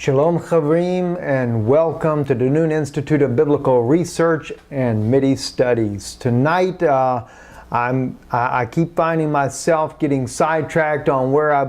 Shalom Chavrim, and welcome to the Denoon Institute of Biblical Research and Middle Studies. Tonight, I keep finding myself getting sidetracked on where I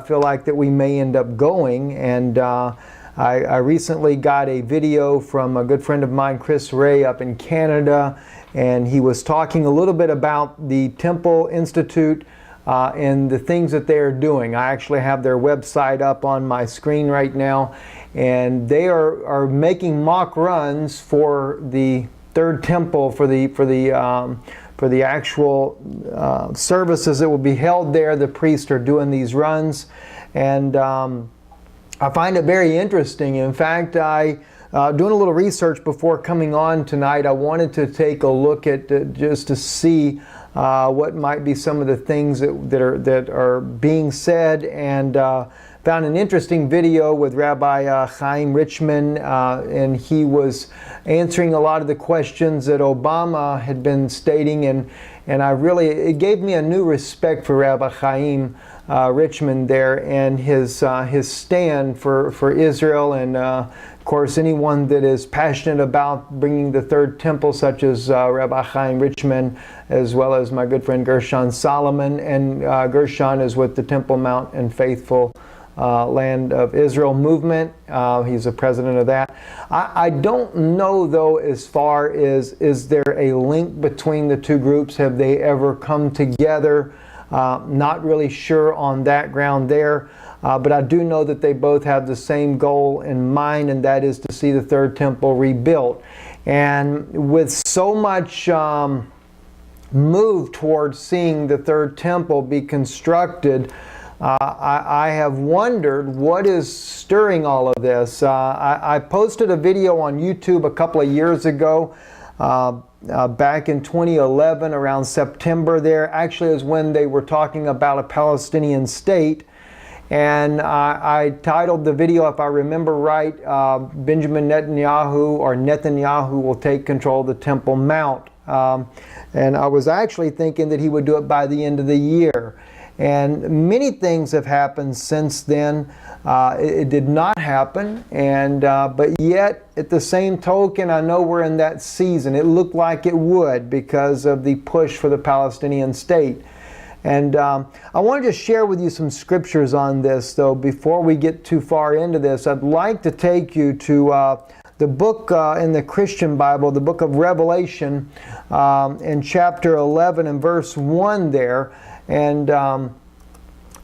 feel like that we may end up going, and I recently got a video from a good friend of mine, Chris Ray, up in Canada, and he was talking a little bit about the Temple Institute and the things that they are doing. I actually have their website up on my screen right now, and they are making mock runs for the third temple, for the actual services that will be held there. The priests are doing these runs, and I find it very interesting. In fact, doing a little research before coming on tonight, I wanted to take a look at just to see what might be some of the things that are being said, and found an interesting video with Rabbi Chaim Richman, and he was answering a lot of the questions that Obama had been stating, and it gave me a new respect for Rabbi Chaim Richman there, and his stand for Israel, and of course anyone that is passionate about bringing the third temple, such as Rabbi Chaim Richman, as well as my good friend Gershon Solomon, and Gershon is with the Temple Mount and Faithful Land of Israel movement. He's the president of that. I don't know though, as far as, is there a link between the two groups? Have they ever come together? Not really sure on that ground there, but I do know that they both have the same goal in mind, and that is to see the third temple rebuilt. And with so much move towards seeing the third temple be constructed, I have wondered what is stirring all of this. I posted a video on YouTube a couple of years ago, back in 2011, around September there. Actually, is when they were talking about a Palestinian state. And I titled the video, if I remember right, Benjamin Netanyahu will take control of the Temple Mount. And I was actually thinking that he would do it by the end of the year. And many things have happened since then. It did not happen, and but yet, at the same token, I know we're in that season. It looked like it would because of the push for the Palestinian state. And I want to just share with you some scriptures on this, though. Before we get too far into this, I'd like to take you to the book in the Christian Bible, the book of Revelation, in chapter 11 and verse 1 there. And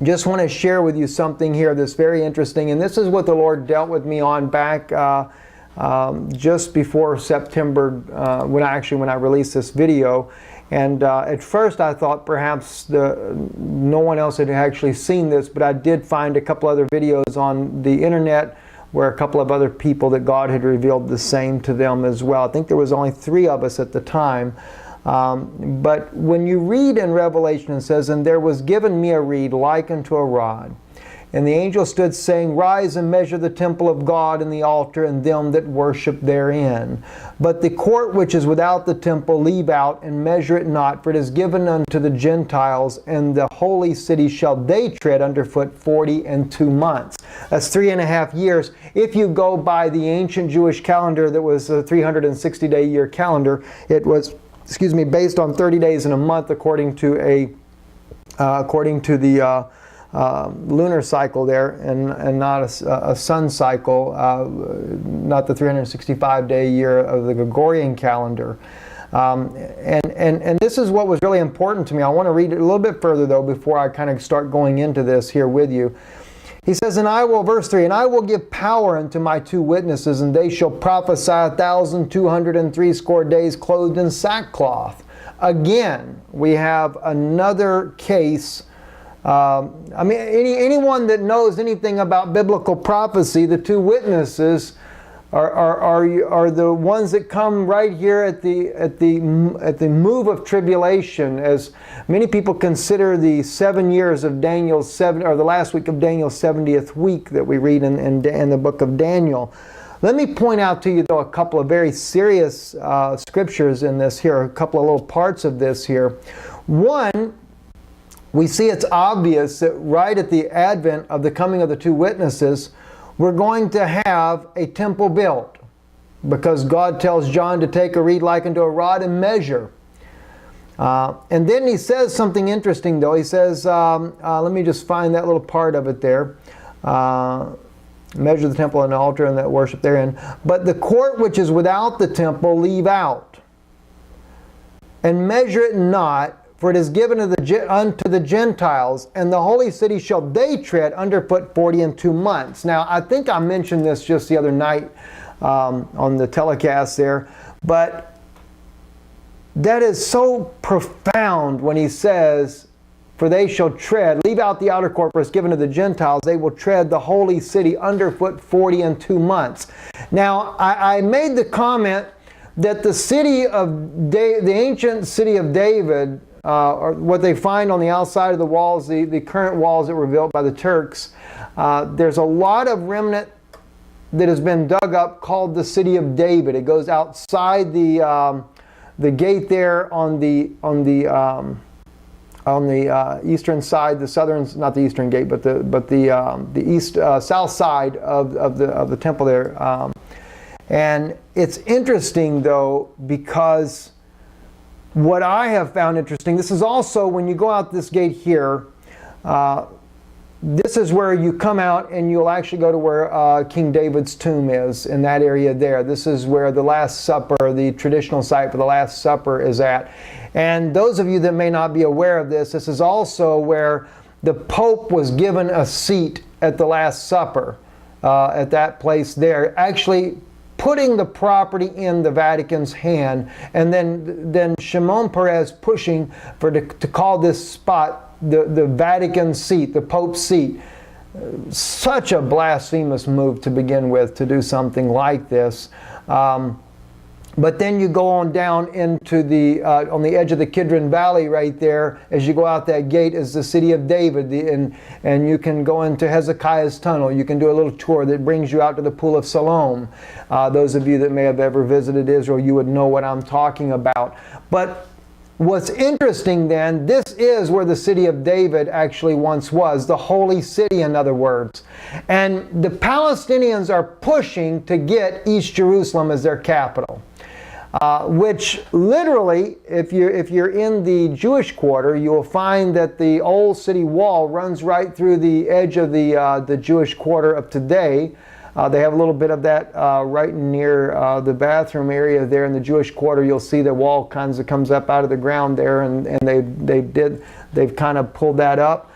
just want to share with you something here that's very interesting. And this is what the Lord dealt with me on back just before September, when I released this video. And at first I thought perhaps no one else had actually seen this, but I did find a couple other videos on the internet where a couple of other people that God had revealed the same to them as well. I think there was only 3 of us at the time. But when you read in Revelation, it says, "And there was given me a reed like unto a rod. And the angel stood saying, Rise and measure the temple of God and the altar and them that worship therein. But the court which is without the temple leave out and measure it not, for it is given unto the Gentiles, and the holy city shall they tread underfoot 42 months. That's 3.5 years. If you go by the ancient Jewish calendar that was a 360-day year calendar, it was based on 30 days in a month, according to the lunar cycle there, and not a sun cycle, not the 365-day year of the Gregorian calendar. And this is what was really important to me. I want to read it a little bit further, though, before I kind of start going into this here with you. He says, verse 3, "And I will give power unto my 2 witnesses, and they shall prophesy 1,260 days clothed in sackcloth." Again, we have another case. Anyone that knows anything about biblical prophecy, the 2 witnesses are the ones that come right here at the move of tribulation, as many people consider the 7 years of Daniel's 7, or the last week of Daniel's 70th week that we read in the book of Daniel. Let me point out to you, though, a couple of very serious scriptures in this here, a couple of little parts of this here. One, we see it's obvious that right at the advent of the coming of the 2 witnesses, we're going to have a temple built, because God tells John to take a reed like unto a rod and measure. And then he says something interesting, though. He says, let me just find that little part of it there. Measure the temple and the altar and that worship therein. But the court which is without the temple leave out, and measure it not, for it is given unto the Gentiles, and the holy city shall they tread underfoot 42 months. Now, I think I mentioned this just the other night on the telecast there, but that is so profound when he says, for they shall tread, leave out the outer court, for it's given to the Gentiles, they will tread the holy city underfoot 42 months. Now, I made the comment that the city of the ancient city of David, or what they find on the outside of the walls, the current walls that were built by the Turks, there's a lot of remnant that has been dug up called the city of David. It goes outside the gate there on the eastern side, the southern, not the eastern gate, but the east south side of the temple there. And it's interesting, though, because what I have found interesting, this is also when you go out this gate here, this is where you come out and you'll actually go to where King David's tomb is, in that area there. This is where the Last Supper, the traditional site for the Last Supper, is at. And those of you that may not be aware of this, this is also where the Pope was given a seat at the Last Supper, at that place there, actually putting the property in the Vatican's hand, and then Shimon Peres pushing to call this spot the Vatican seat, the Pope's seat. Such a blasphemous move to begin with, to do something like this. But then you go on down into on the edge of the Kidron Valley right there, as you go out that gate, is the city of David. And you can go into Hezekiah's tunnel. You can do a little tour that brings you out to the Pool of Siloam. Those of you that may have ever visited Israel, you would know what I'm talking about. But what's interesting then, this is where the city of David actually once was, the holy city, in other words. And the Palestinians are pushing to get East Jerusalem as their capital. Which literally, if you're in the Jewish quarter, you will find that the old city wall runs right through the edge of the Jewish quarter of today. They have a little bit of that right near the bathroom area there in the Jewish quarter. You'll see the wall kind of comes up out of the ground there, and they've kind of pulled that up.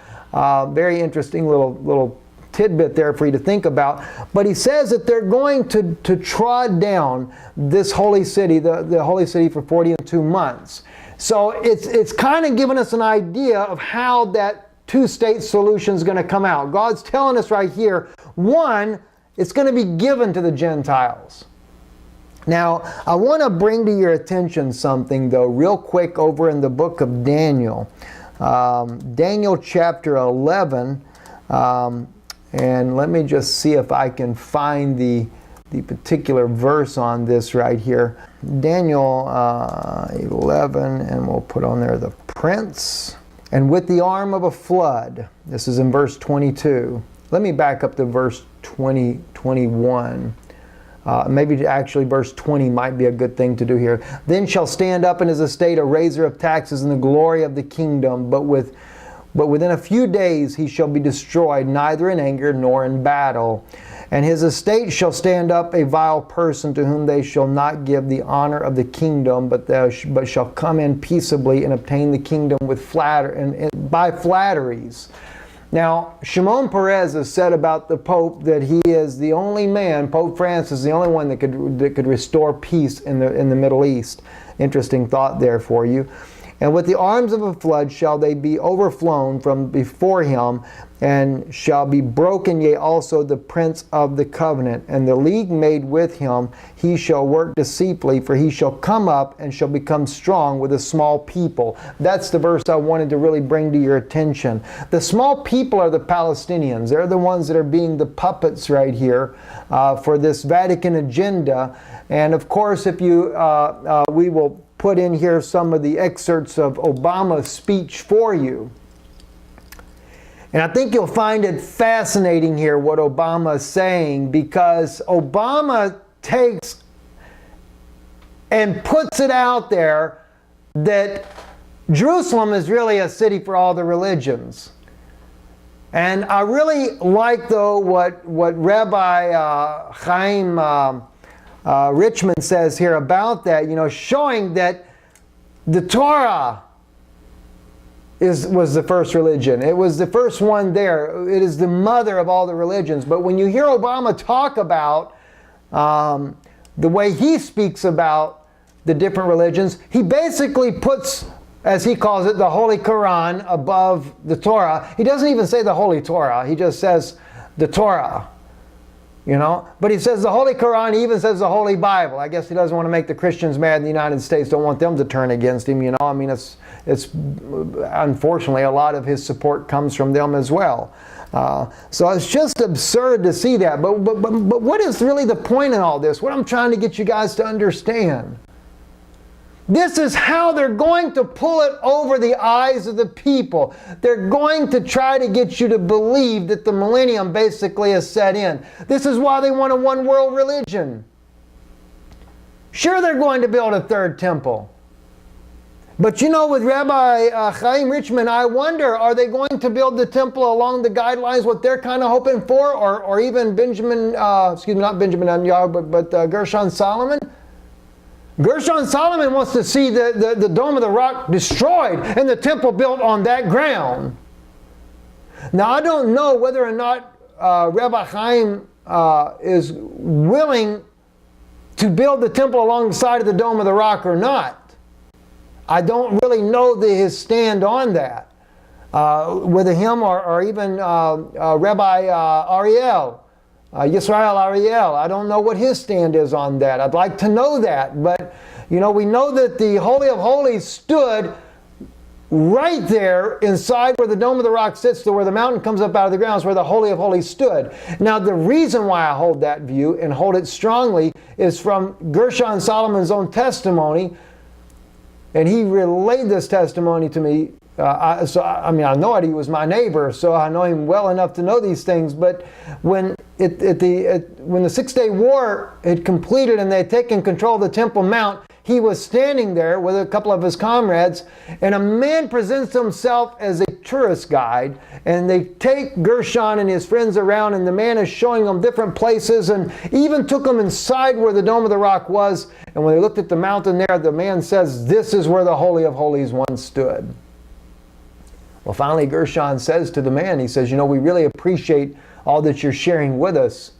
Very interesting little tidbit there for you to think about. But he says that they're going to trod down this holy city, the holy city, for 42 months. So it's kind of giving us an idea of how that two-state solution is going to come out. God's telling us right here, one, it's going to be given to the Gentiles. Now, I want to bring to your attention something, though, real quick, over in the book of Daniel. Daniel chapter 11. And let me just see if I can find the particular verse on this right here. Daniel 11, and we'll put on there the prince. And with the arm of a flood. This is in verse 22. Let me back up to verse 21. Maybe actually verse 20 might be a good thing to do here. Then shall stand up in his estate a raiser of taxes in the glory of the kingdom, but within a few days he shall be destroyed, neither in anger nor in battle. And his estate shall stand up a vile person, to whom they shall not give the honor of the kingdom, but shall come in peaceably and obtain the kingdom with by flatteries. Now, Shimon Peres has said about the Pope that he is the only man, Pope Francis, the only one that could restore peace in the Middle East. Interesting thought there for you. And with the arms of a flood shall they be overflown from before him, and shall be broken, yea, also the prince of the covenant. And the league made with him, he shall work deceitfully, for he shall come up and shall become strong with a small people. That's the verse I wanted to really bring to your attention. The small people are the Palestinians. They're the ones that are being the puppets right here for this Vatican agenda. And of course, if we will put in here some of the excerpts of Obama's speech for you. And I think you'll find it fascinating here what Obama is saying, because Obama takes and puts it out there that Jerusalem is really a city for all the religions. And I really like, though, what Rabbi Chaim Richmond says here about that, showing that the Torah was the first religion. It was the first one there. It is the mother of all the religions. But when you hear Obama talk about the way he speaks about the different religions, he basically puts, as he calls it, the Holy Quran above the Torah. He doesn't even say the Holy Torah. He just says the Torah. But he says the Holy Quran. He even says the Holy Bible. I guess he doesn't want to make the Christians mad in the United States. Don't want them to turn against him. I mean, it's unfortunately a lot of his support comes from them as well. So it's just absurd to see that. But what is really the point in all this? What I'm trying to get you guys to understand. This is how they're going to pull it over the eyes of the people. They're going to try to get you to believe that the millennium basically is set in. This is why they want a one-world religion. Sure, they're going to build a third temple. But with Rabbi Chaim Richmond, I wonder, are they going to build the temple along the guidelines, what they're kind of hoping for? Or even not Benjamin Netanyahu, but Gershon Solomon? Gershon Solomon wants to see the Dome of the Rock destroyed and the temple built on that ground. Now, I don't know whether or not Rabbi Chaim is willing to build the temple along the side of the Dome of the Rock or not. I don't really know his stand on that. Whether him or even Rabbi Ariel. Yisrael Ariel. I don't know what his stand is on that. I'd like to know that. But, we know that the Holy of Holies stood right there inside where the Dome of the Rock sits, to where the mountain comes up out of the ground, is where the Holy of Holies stood. Now, the reason why I hold that view and hold it strongly is from Gershon Solomon's own testimony. And he relayed this testimony to me. I know it. He was my neighbor, so I know him well enough to know these things. But when the 6 Day War had completed and they had taken control of the Temple Mount, he was standing there with a couple of his comrades, and a man presents himself as a tourist guide, and they take Gershon and his friends around, and the man is showing them different places, and even took them inside where the Dome of the Rock was. And when they looked at the mountain there, the man says, "This is where the Holy of Holies once stood." Well, finally Gershon says to the man, he says, we really appreciate all that you're sharing with us,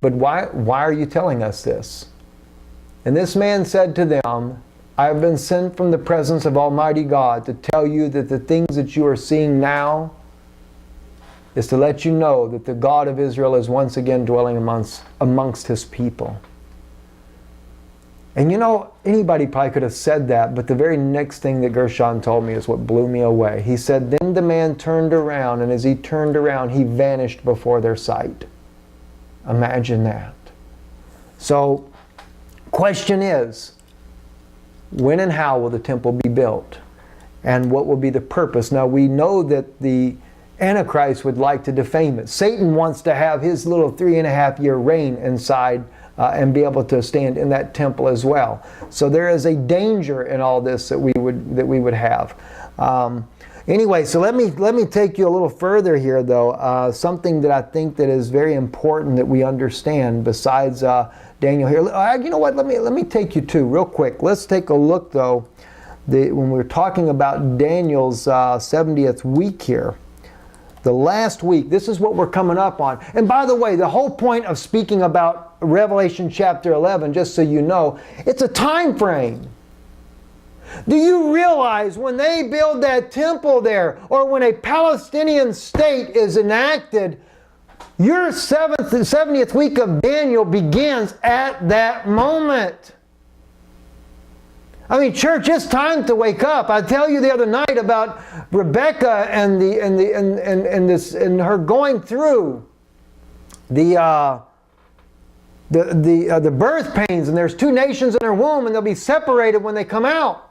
but why are you telling us this? And this man said to them, I have been sent from the presence of Almighty God to tell you that the things that you are seeing now is to let you know that the God of Israel is once again dwelling amongst His people. And anybody probably could have said that, but the very next thing that Gershon told me is what blew me away. He said, then the man turned around, and as he turned around, he vanished before their sight. Imagine that. So, question is, when and how will the temple be built? And what will be the purpose? Now, we know that the Antichrist would like to defame it. Satan wants to have his little 3.5-year reign inside and be able to stand in that temple as well. So there is a danger in all this that we would have. Anyway, so let me take you a little further here, though. Something that I think that is very important that we understand besides Daniel here. You know what? Let me take you to real quick. Let's take a look, though, when we're talking about Daniel's 70th week here. The last week, this is what we're coming up on. And by the way, the whole point of speaking about Revelation chapter 11, just so you know, it's a time frame. Do you realize when they build that temple there, or when a Palestinian state is enacted, your 70th week of Daniel begins at that moment? I mean, church, it's time to wake up. I tell you the other night about Rebecca and her going through the birth pains, and there's 2 nations in her womb, and they'll be separated when they come out.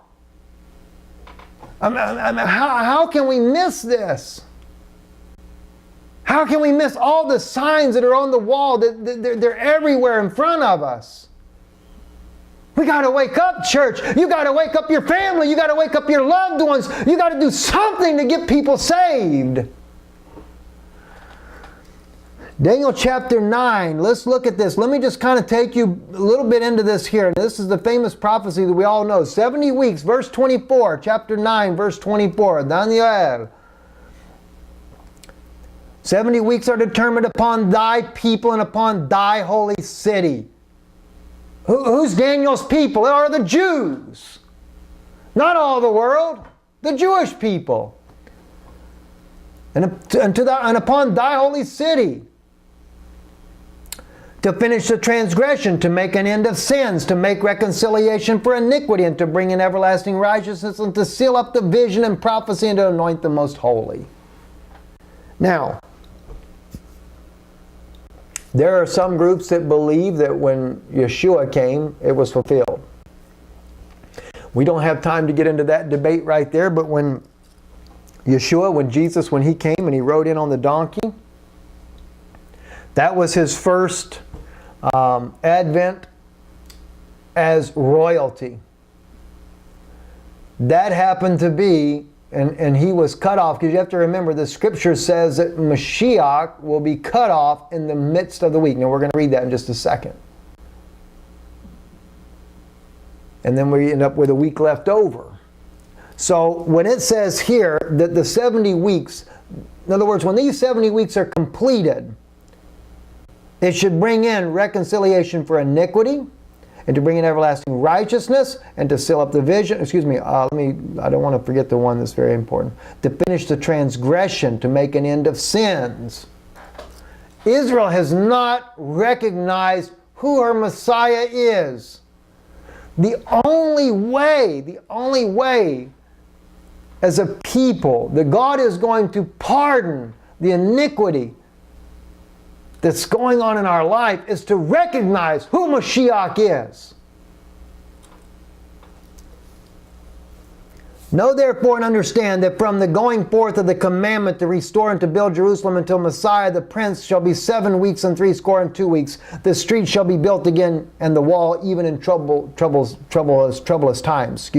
How can we miss this? How can we miss all the signs that are on the wall? They're everywhere in front of us. We got to wake up, church. You got to wake up your family. You got to wake up your loved ones. You got to do something to get people saved. Daniel chapter 9. Let's look at this. Let me just kind of take you a little bit into this here. This is the famous prophecy that we all know. 70 weeks, verse 24. Chapter 9, verse 24. Daniel. 70 weeks are determined upon thy people and upon thy holy city. Who's Daniel's people? It are the Jews. Not all the world. The Jewish people. And upon thy holy city. To finish the transgression, to make an end of sins, to make reconciliation for iniquity, and to bring in everlasting righteousness, and to seal up the vision and prophecy, and to anoint the most holy. Now, there are some groups that believe that when Yeshua came, it was fulfilled. We don't have time to get into that debate right there, but when Yeshua, when he came and he rode in on the donkey, that was his first advent as royalty. That happened to be, and he was cut off, because you have to remember the scripture says that Mashiach will be cut off in the midst of the week. Now we're going to read that in just a second. And then we end up with a week left over. So when it says here that the 70 weeks, in other words, when these 70 weeks are completed, it should bring in reconciliation for iniquity, and to bring in everlasting righteousness, and to seal up the vision. I don't want to forget the one that's very important. To finish the transgression, to make an end of sins. Israel has not recognized who her Messiah is. The only way as a people that God is going to pardon the iniquity that's going on in our life is to recognize who Mashiach is. Know therefore and understand that from the going forth of the commandment to restore and to build Jerusalem until Messiah the Prince shall be 7 weeks and 62 weeks. The street shall be built again, and the wall even in troublous times.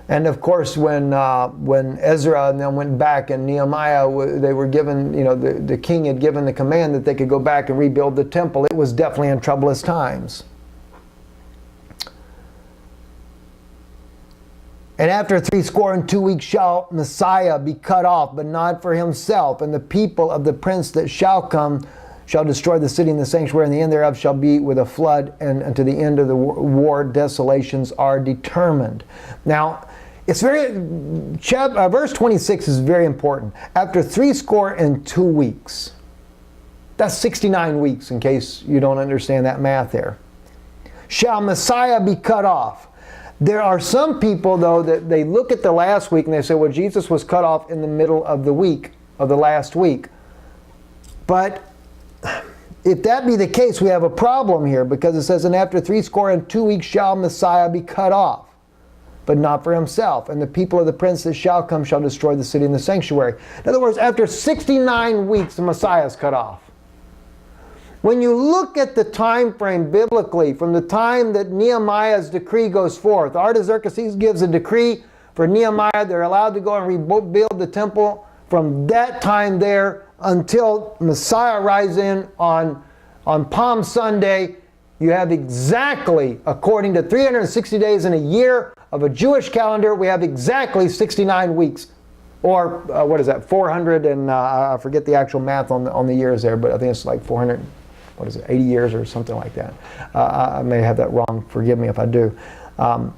And of course, when Ezra and them went back and Nehemiah, they were given, the king had given the command that they could go back and rebuild the temple. It was definitely in troublous times. And after 62 weeks shall Messiah be cut off, but not for himself. And the people of the prince that shall come shall destroy the city and the sanctuary, and the end thereof shall be with a flood, and unto the end of the war desolations are determined. Now, it's verse 26 is very important. After 62 weeks, that's 69 weeks in case you don't understand that math there, shall Messiah be cut off. There are some people, though, that they look at the last week and they say, well, Jesus was cut off in the middle of the week, of the last week. But if that be the case, we have a problem here, because it says, and after 62 weeks shall Messiah be cut off, but not for himself. And the people of the prince that shall come shall destroy the city and the sanctuary. In other words, after 69 weeks, the Messiah is cut off. When you look at the time frame biblically, from the time that Nehemiah's decree goes forth, Artaxerxes gives a decree for Nehemiah. They're allowed to go and rebuild the temple from that time there until Messiah rises in on Palm Sunday. You have exactly, according to 360 days in a year of a Jewish calendar, we have exactly 69 weeks. Or, what is that, 400 and, I forget the actual math on the years there, but I think it's like 400, 80 years or something like that. I may have that wrong. Forgive me if I do. I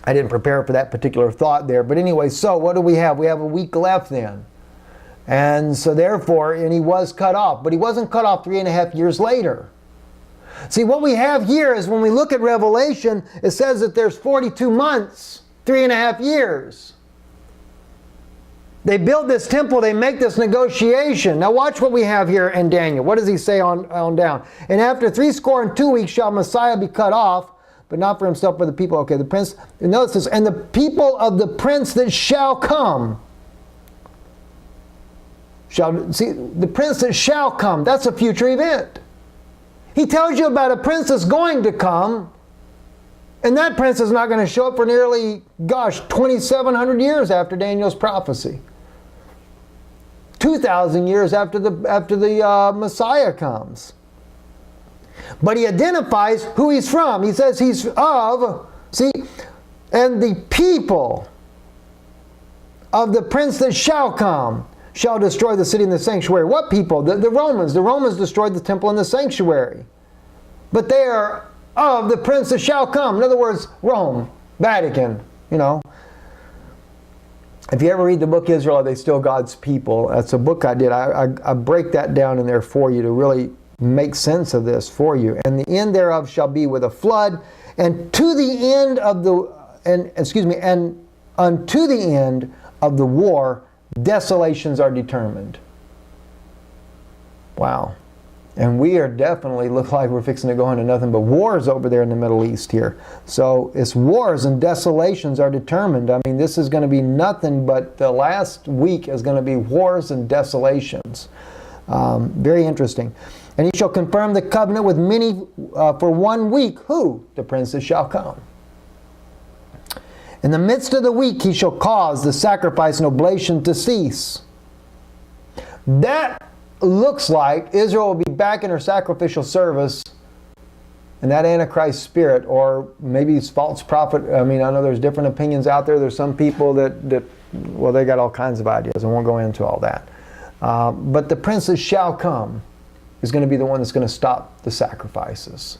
didn't prepare for that particular thought there. But anyway, so what do we have? We have a week left then. And so therefore, and he was cut off. But he wasn't cut off 3.5 years later. See, what we have here is when we look at Revelation, it says that there's 42 months, 3.5 years. They build this temple, they make this negotiation. Now watch what we have here in Daniel. What does he say on down? And after 62 weeks shall Messiah be cut off, but not for himself, but the people. Okay, the prince, and notice this, and the people of the prince that shall come see, the prince that shall come, that's a future event. He tells you about a prince that's going to come, and that prince is not going to show up for nearly, 2,700 years after Daniel's prophecy. 2,000 years after the Messiah comes. But he identifies who he's from. He says he's of, and the people of the prince that shall come shall destroy the city and the sanctuary. What people? The Romans. The Romans destroyed the temple and the sanctuary. But they are of the prince that shall come. In other words, Rome, Vatican, If you ever read the book Israel, Are They Still God's People? That's a book I did. I break that down in there for you to really make sense of this for you. And the end thereof shall be with a flood, and to the end of and unto the end of the war, desolations are determined. Wow. And we are definitely look like we're fixing to go into nothing but wars over there in the Middle East here. So it's wars and desolations are determined. I mean, this is going to be nothing but the last week is going to be wars and desolations. Very interesting. And he shall confirm the covenant with many for 1 week. Who? The princes shall come. In the midst of the week he shall cause the sacrifice and oblation to cease. That looks like Israel will be back in her sacrificial service, and that Antichrist spirit, or maybe it's false prophet. I mean, I know there's different opinions out there. There's some people that they got all kinds of ideas. I won't go into all that. But the princes shall come is going to be the one that's going to stop the sacrifices.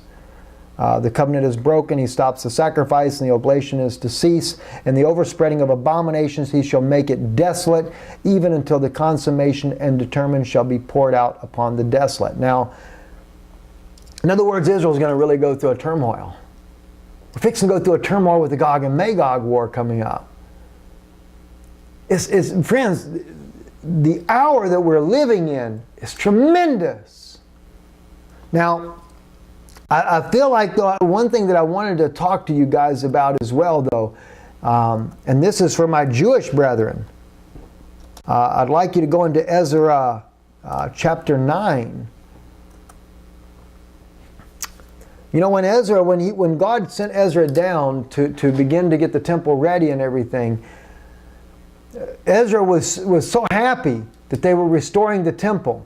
The covenant is broken, he stops the sacrifice, and the oblation is to cease. And the overspreading of abominations, he shall make it desolate, even until the consummation and determined shall be poured out upon the desolate. Now, in other words, Israel's going to really go through a turmoil. We're fixing to go through a turmoil with the Gog and Magog war coming up. Friends, the hour that we're living in is tremendous. Now, I feel like one thing that I wanted to talk to you guys about as well, though, and this is for my Jewish brethren. I'd like you to go into Ezra chapter 9. When God sent Ezra down to begin to get the temple ready and everything, Ezra was so happy that they were restoring the temple.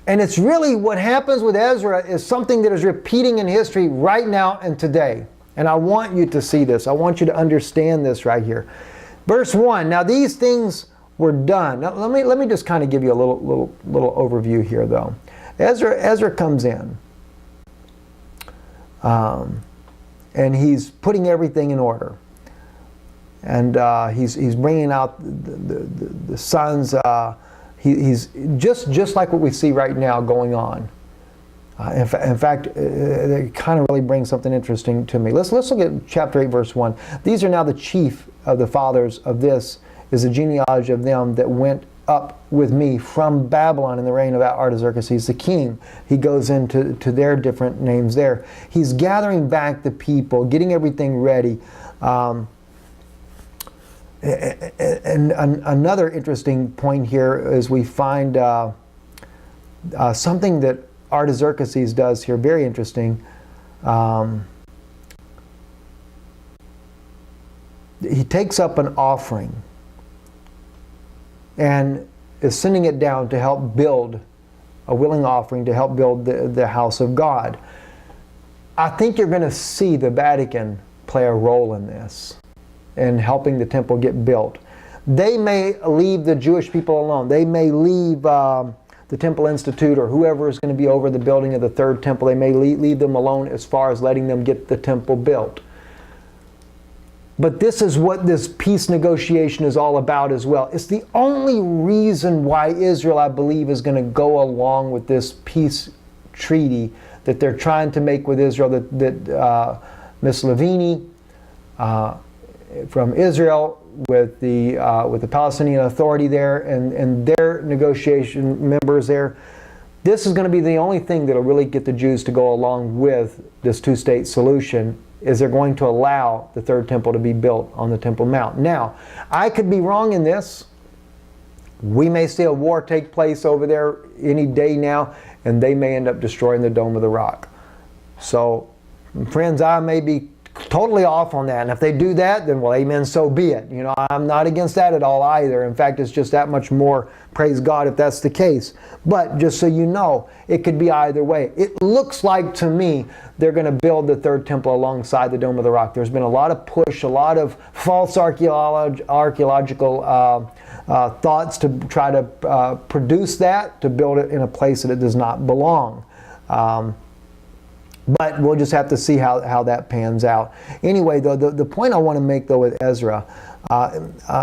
And it's really what happens with Ezra is something that is repeating in history right now and today. And I want you to see this. I want you to understand this right here. Verse 1. Now these things were done. Now let me just kind of give you a little overview here, though. Ezra comes in. And he's putting everything in order. And he's bringing out the sons. He's just like what we see right now going on. In fact, it kind of really brings something interesting to me. Let's look at chapter 8, verse 1. These are now the chief of the fathers of this is the genealogy of them that went up with me from Babylon in the reign of Artaxerxes the king. He goes into their different names there. He's gathering back the people, getting everything ready. And another interesting point here is we find something that Artaxerxes does here, very interesting. He takes up an offering and is sending it down to help build, a willing offering to help build the house of God. I think you're going to see the Vatican play a role in this, in helping the temple get built. They may leave the Jewish people alone. They may leave the Temple Institute or whoever is going to be over the building of the third temple. They may leave them alone as far as letting them get the temple built. But this is what this peace negotiation is all about as well. It's the only reason why Israel, I believe, is going to go along with this peace treaty that they're trying to make with Israel, that Ms. Levini from Israel with the Palestinian Authority there and their negotiation members there. This is going to be the only thing that will really get the Jews to go along with this two-state solution, is they're going to allow the third temple to be built on the Temple Mount. Now, I could be wrong in this. We may see a war take place over there any day now, and they may end up destroying the Dome of the Rock. So, friends, I may be totally off on that. And if they do that, then well, amen, so be it. You know, I'm not against that at all either. In fact, it's just that much more, praise God, if that's the case. But just so you know, it could be either way. It looks like to me they're going to build the third temple alongside the Dome of the Rock. There's been a lot of push, a lot of false archaeological thoughts to try to produce that, to build it in a place that it does not belong. But we'll just have to see how that pans out. Anyway, though, the point I want to make, though, with Ezra,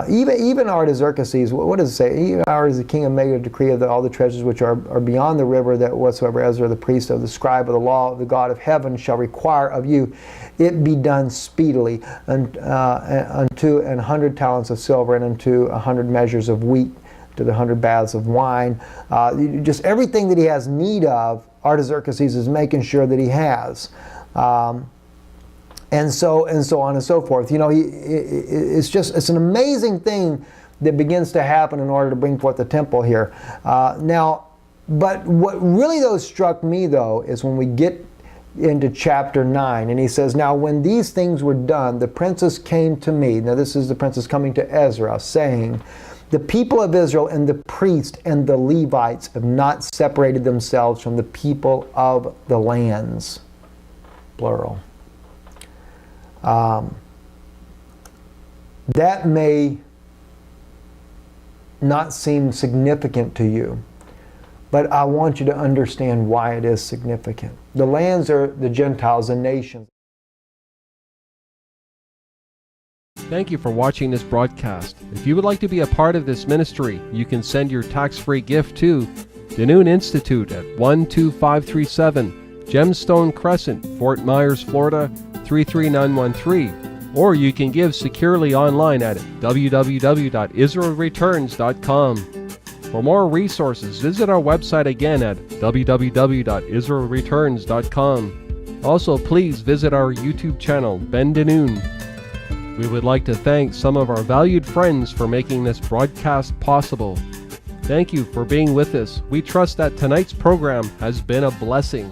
even Artaxerxes, what does it say? Even ours, the king, made a decree of all the treasures which are beyond the river, that whatsoever Ezra, the priest of the scribe of the law of the God of heaven, shall require of you, it be done speedily, unto 100 talents of silver, and unto 100 measures of wheat, to the 100 baths of wine. Just everything that he has need of, Artaxerxes is making sure that he has. And so on and so forth. You know, it's an amazing thing that begins to happen in order to bring forth the temple here. Now, but what really though struck me though is when we get into chapter 9, and he says, now when these things were done, the princes came to me. Now this is the princes coming to Ezra, saying, the people of Israel and the priests and the Levites have not separated themselves from the people of the lands. Plural. That may not seem significant to you, but I want you to understand why it is significant. The lands are the Gentiles, the nations. Thank you for watching this broadcast. If you would like to be a part of this ministry, you can send your tax-free gift to Denoon Institute at 12537 Gemstone Crescent, Fort Myers, Florida 33913, or you can give securely online at www.israelreturns.com. For more resources, visit our website again at www.israelreturns.com. Also, please visit our YouTube channel, Ben Denoon. We would like to thank some of our valued friends for making this broadcast possible. Thank you for being with us. We trust that tonight's program has been a blessing.